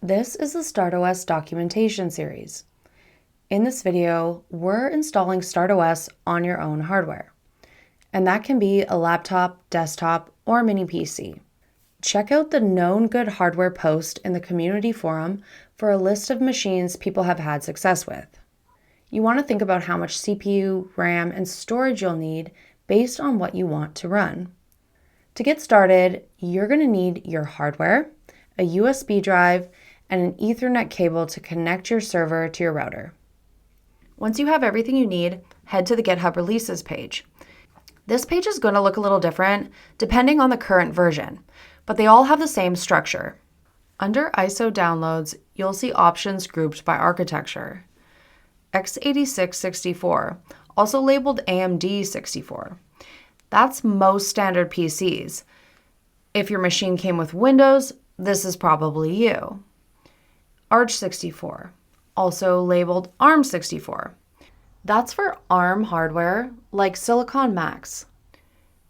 This is the StartOS documentation series. In this video, we're installing StartOS on your own hardware, and that can be a laptop, desktop, or mini PC. Check out the Known Good Hardware post in the community forum for a list of machines people have had success with. You want to think about how much CPU, RAM, and storage you'll need based on what you want to run. To get started, you're going to need your hardware, a USB drive, and an Ethernet cable to connect your server to your router. Once you have everything you need, head to the GitHub releases page. This page is going to look a little different depending on the current version, but they all have the same structure. Under ISO downloads, you'll see options grouped by architecture. x86-64, also labeled AMD 64. That's most standard PCs. If your machine came with Windows, this is probably you. Arch64, also labeled ARM64. That's for ARM hardware like Silicon Macs.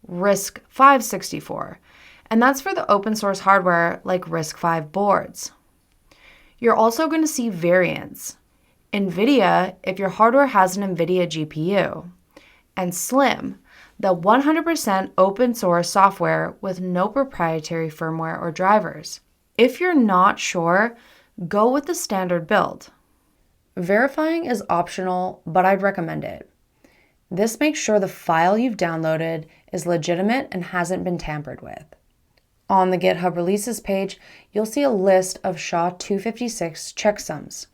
RISC-V 64, and that's for the open source hardware like RISC-V boards. You're also going to see variants. NVIDIA if your hardware has an NVIDIA GPU, and SLIM, the 100% open source software with no proprietary firmware or drivers. If you're not sure, go with the standard build. Verifying is optional, but I'd recommend it. This makes sure the file you've downloaded is legitimate and hasn't been tampered with. On the GitHub releases page, you'll see a list of SHA-256 checksums.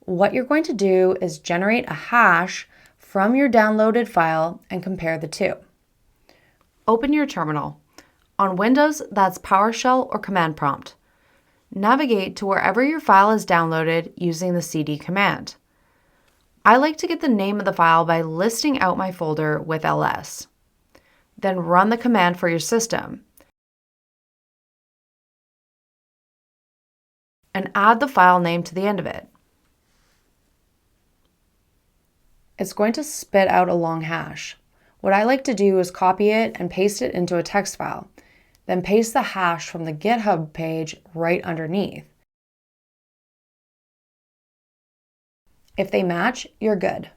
What you're going to do is generate a hash from your downloaded file and compare the two. Open your terminal. On Windows, that's PowerShell or Command Prompt. Navigate to wherever your file is downloaded using the cd command. I like to get the name of the file by listing out my folder with ls. Then run the command for your system. And add the file name to the end of it. It's going to spit out a long hash. What I like to do is copy it and paste it into a text file, then paste the hash from the GitHub page right underneath. If they match, you're good.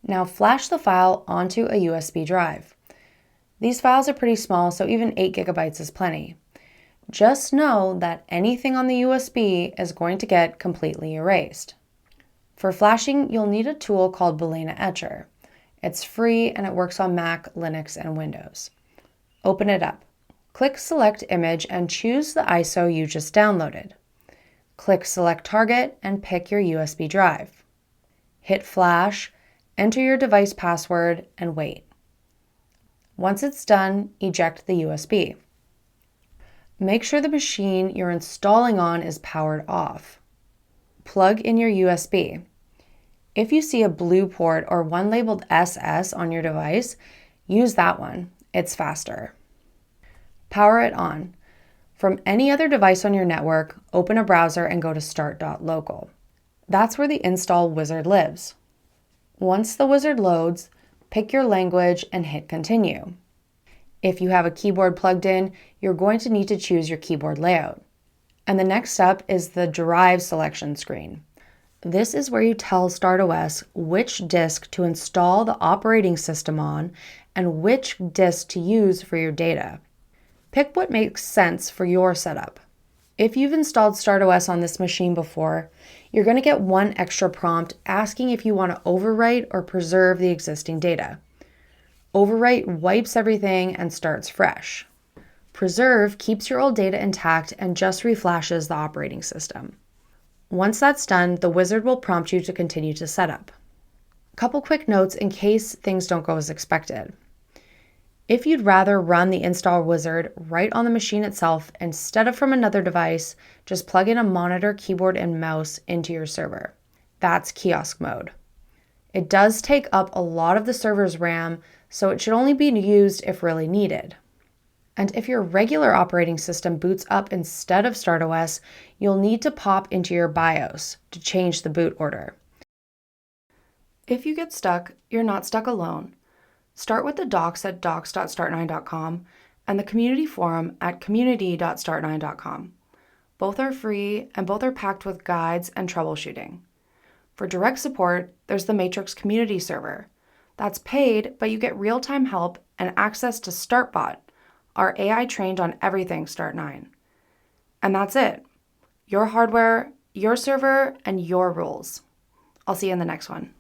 Now flash the file onto a USB drive. These files are pretty small, so even 8 gigabytes is plenty. Just know that anything on the USB is going to get completely erased. For flashing, you'll need a tool called Balena Etcher. It's free and it works on Mac, Linux, and Windows. Open it up. Click Select Image and choose the ISO you just downloaded. Click Select Target and pick your USB drive. Hit Flash, enter your device password, and wait. Once it's done, eject the USB. Make sure the machine you're installing on is powered off. Plug in your USB. If you see a blue port or one labeled SS on your device, use that one. It's faster. Power it on. From any other device on your network, open a browser and go to start.local. That's where the install wizard lives. Once the wizard loads, pick your language and hit continue. If you have a keyboard plugged in, you're going to need to choose your keyboard layout. And the next step is the drive selection screen. This is where you tell StartOS which disk to install the operating system on and which disk to use for your data. Pick what makes sense for your setup. If you've installed StartOS on this machine before, you're going to get one extra prompt asking if you want to overwrite or preserve the existing data. Overwrite wipes everything and starts fresh. Preserve keeps your old data intact and just reflashes the operating system. Once that's done, the wizard will prompt you to continue to setup. A couple quick notes in case things don't go as expected. If you'd rather run the install wizard right on the machine itself instead of from another device, just plug in a monitor, keyboard, and mouse into your server. That's kiosk mode. It does take up a lot of the server's RAM, so it should only be used if really needed. And if your regular operating system boots up instead of StartOS, you'll need to pop into your BIOS to change the boot order. If you get stuck, you're not stuck alone. Start with the docs at docs.start9.com and the community forum at community.start9.com. Both are free and both are packed with guides and troubleshooting. For direct support, there's the Matrix community server. That's paid, but you get real-time help and access to StartBot, our AI trained on everything Start9. And that's it. Your hardware, your server, and your rules. I'll see you in the next one.